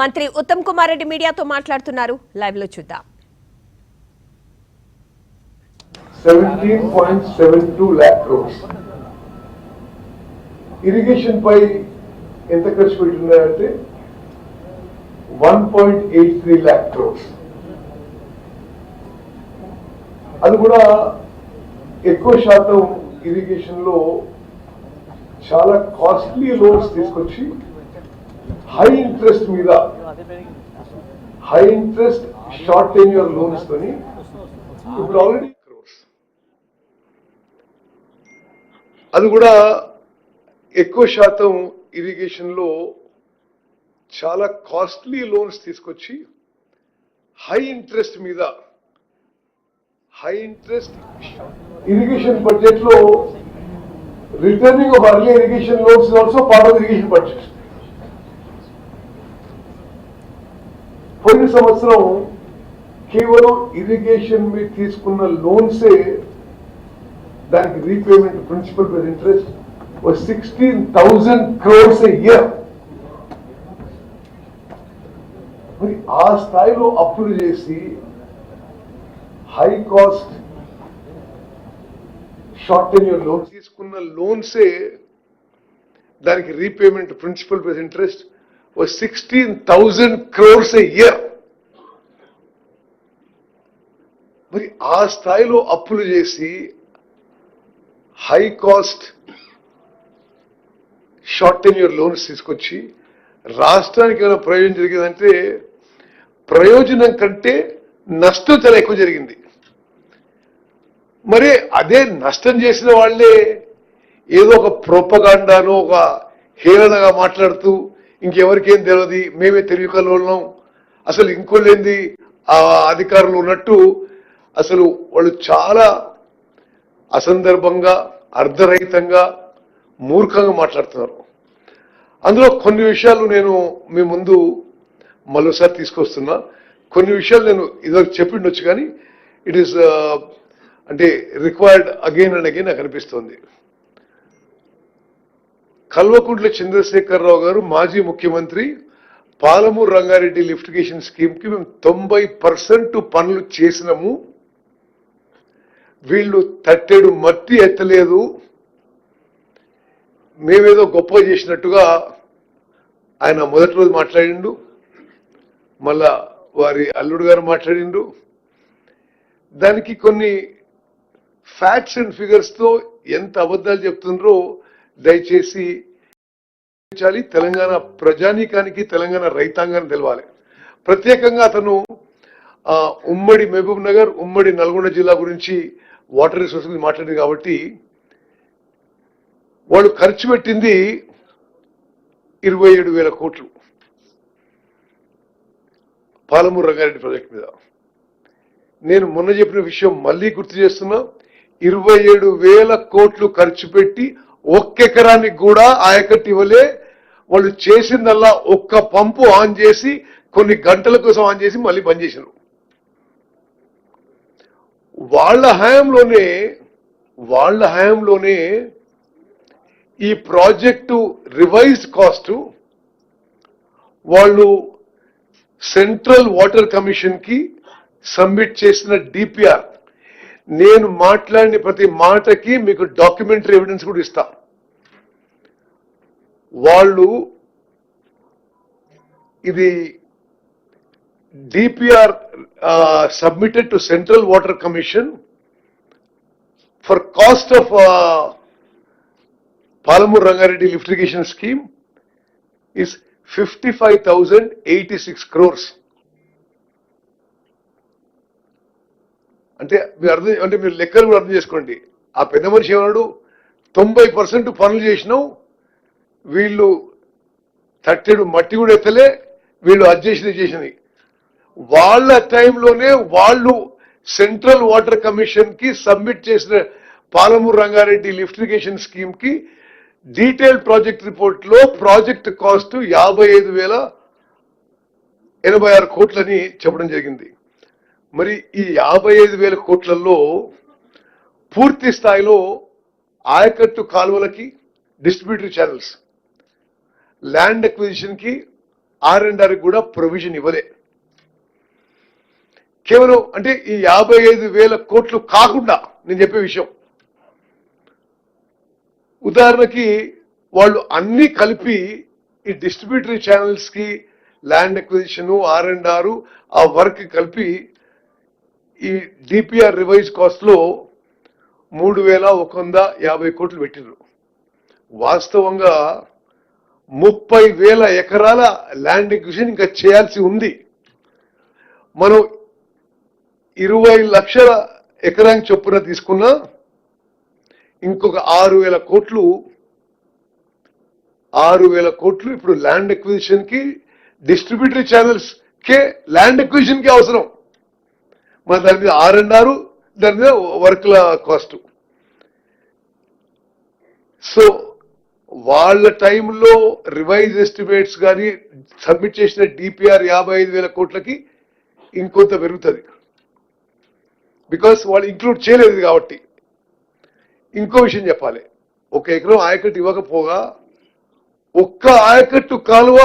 మంత్రి ఉత్తమ్ కుమార్ రెడ్డి మీడియాతో మాట్లాడుతున్నారు. లైవ్ లో చూద్దాం. 17.72 lakh crores ఇరిగేషన్ పై ఎంత ఖర్చు పెట్టినారంటే 1.83 lakh crores. అది కూడా ఎక్కువ శాతం ఇరిగేషన్ లో చాలా కాస్ట్లీ లోన్స్ తీసుకొచ్చి హై ఇంట్రెస్ట్ మీద షార్ట్ టెన్యూర్ లోన్స్ తోని ఇప్పుడు ఆల్రెడీ క్రోర్స్. అది కూడా ఎక్కువ శాతం ఇరిగేషన్ లో చాలా కాస్ట్లీ లోన్స్ తీసుకొచ్చి హై ఇంట్రెస్ట్ ఇరిగేషన్ బడ్జెట్ లో returning of early irrigation loans is also part of irrigation budget. పోయిన సంవత్సరం కేవలం ఇరిగేషన్ మీద తీసుకున్న లోన్సే దానికి repayment principal plus interest 16,000 crores a year. మరి ఆ స్థాయిలో అప్పులు చేసి high cost short tenure loans తీసుకున్న లోన్సే దానికి repayment principal plus interest 16,000 crores a year. మరి ఆ స్థాయిలో అప్పులు చేసి high cost short tenure loans తీసుకొచ్చి రాష్ట్రానికి ఏమైనా ప్రయోజనం జరిగిందంటే ప్రయోజనం కంటే నష్టం చాలా ఎక్కువ జరిగింది. మరి అదే నష్టం చేసిన వాళ్ళే ఏదో ఒక ప్రొపగాండాను ఒక హేళనగా మాట్లాడుతూ ఇంకెవరికేం తెలియదు, మేమే తెలివికల్లోన్నాం, అసలు ఇంకోలేంది ఆ అధికారులు ఉన్నట్టు అసలు వాళ్ళు చాలా అసందర్భంగా అర్ధరహితంగా మూర్ఖంగా మాట్లాడుతున్నారు. అందులో కొన్ని విషయాలు నేను మీ ముందు మరోసారి తీసుకొస్తున్నా. కొన్ని విషయాలు నేను ఇదివరకు చెప్పిండొచ్చు కానీ ఇట్ ఈస్ అంటే రిక్వైర్డ్ అగైన్ అండ్ అగైన్ నాకు అనిపిస్తోంది. కల్వకుంట్ల చంద్రశేఖరరావు గారు మాజీ ముఖ్యమంత్రి పాలమూరు రంగారెడ్డి లిఫ్టిగేషన్ స్కీమ్ కి మేము 90% పనులు చేసినాము, వీళ్ళు తట్టెడు మట్టి ఎత్తలేదు, మేమేదో గొప్ప చేసినట్టుగా ఆయన మొదటి రోజు మాట్లాడిండు, మళ్ళా వారి అల్లుడు గారు మాట్లాడిండు. దానికి కొన్ని ఫ్యాక్ట్స్ అండ్ ఫిగర్స్ తో ఎంత అబద్ధాలు చెప్తుండ్రో దయచేసి తెలంగాణ ప్రజానీకానికి తెలంగాణ రైతాంగాన్ని తెలవాలి. ప్రత్యేకంగా అతను ఉమ్మడి మహబూబ్ నగర్ ఉమ్మడి నల్గొండ జిల్లా గురించి వాటర్ రిసోర్స్ గురించి మాట్లాడింది కాబట్టి వాళ్ళు ఖర్చు పెట్టింది 27,000 కోట్లు పాలమూరు రంగారెడ్డి ప్రాజెక్ట్ మీద. నేను మొన్న చెప్పిన విషయం మళ్ళీ గుర్తు చేస్తున్నా, 27,000 కోట్లు ఖర్చు పెట్టి ఒక్క ఎకరానికి కూడా ఆయకట్టు ఇవ్వలే. వాళ్ళు చేసిందల్లా ఒక్క పంపు ఆన్ చేసి కొన్ని గంటల కోసం ఆన్ చేసి మళ్ళీ బంద్ చేశారు. వాళ్ళ హయాంలోనే ఈ ప్రాజెక్టు రివైజ్డ్ కాస్ట్ వాళ్ళు సెంట్రల్ వాటర్ కమిషన్ కి సబ్మిట్ చేసిన డిపిఆర్, నేను మాట్లాడిన ప్రతి మాటకి మీకు డాక్యుమెంటరీ ఎవిడెన్స్ కూడా ఇస్తా. వాళ్ళు ఇది DPR submitted to central water commission for cost of Palamuru Rangareddy lift irrigation scheme is 55,086 crores. అంటే మీరు లెక్కలు కూడా అర్థం చేసుకోండి. ఆ పెద్ద మనిషి ఏమన్నాడు, 90% పనులు చేసినావు, వీళ్ళు తట్టెడు మట్టి కూడా ఎత్తలే, వీళ్ళు అది చేసినవి. వాళ్ళ టైంలోనే వాళ్ళు సెంట్రల్ వాటర్ కమిషన్ కి సబ్మిట్ చేసిన Palamuru Rangareddy lift irrigation scheme కి డీటెయిల్ ప్రాజెక్ట్ రిపోర్ట్ లో ప్రాజెక్ట్ కాస్ట్ 55,086 కోట్లని చెప్పడం జరిగింది. మరి ఈ 55,000 కోట్లలో పూర్తి స్థాయిలో ఆయకట్టు కాలువలకి, డిస్ట్రిబ్యూటరీ ఛానల్స్, ల్యాండ్ అక్విజిషన్ కి R&R కూడా ప్రొవిజన్ ఇవ్వలే. కేవలం అంటే ఈ 55,000 కోట్లు కాకుండా నేను చెప్పే విషయం, ఉదాహరణకి వాళ్ళు అన్ని కలిపి ఈ డిస్ట్రిబ్యూటరీ ఛానల్స్ కి ల్యాండ్ అక్విజిషన్, R&R ఆ వర్క్ కలిపి ఈ డిపిఆర్ రివైజ్ కాస్ట్ లో 3,150 కోట్లు పెట్టిండ్రు. వాస్తవంగా 30,000 ఎకరాల ల్యాండ్ అక్విజిషన్ ఇంకా చేయాల్సి ఉంది. మనం 20 లక్షల ఎకరానికి చొప్పున తీసుకున్నా ఇంకొక 6,000 కోట్లు ఇప్పుడు ల్యాండ్ అక్విజిషన్ కి, డిస్ట్రిబ్యూటరీ ఛానల్స్ కే ల్యాండ్ అక్విజిషన్ కి అవసరం. మన దాని మీద R&R, దాని మీద వర్క్ల కాస్ట్. సో వాళ్ళ టైంలో రివైజ్ ఎస్టిమేట్స్ కానీ సబ్మిట్ చేసిన డిపిఆర్ 55,000 కోట్లకి ఇంకొంత పెరుగుతుంది, బికాస్ వాళ్ళు ఇంక్లూడ్ చేయలేదు కాబట్టి. ఇంకో విషయం చెప్పాలి, 1 ఎకరం ఆయకట్టు ఇవ్వకపోగా ఒక్క ఆయకట్టు కాలువ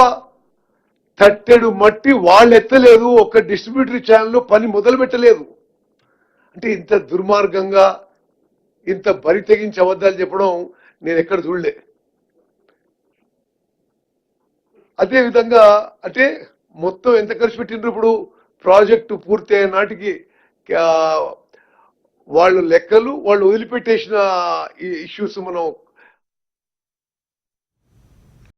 తట్టెడు మట్టి వాళ్ళు ఎత్తలేదు, ఒక్క డిస్ట్రిబ్యూటరీ ఛానల్లో పని మొదలు పెట్టలేదు. అంటే ఇంత దుర్మార్గంగా, ఇంత బరి తెగించి అబద్ధాలు చెప్పడం నేను ఎక్కడ చూడలే. అదే విధంగా అంటే మొత్తం ఎంత ఖర్చు పెట్టిండ్రు ఇప్పుడు ప్రాజెక్టు పూర్తి అయిన నాటికి, వాళ్ళు లెక్కలు వాళ్ళు వదిలిపెట్టేసిన ఈ ఇష్యూస్ మనం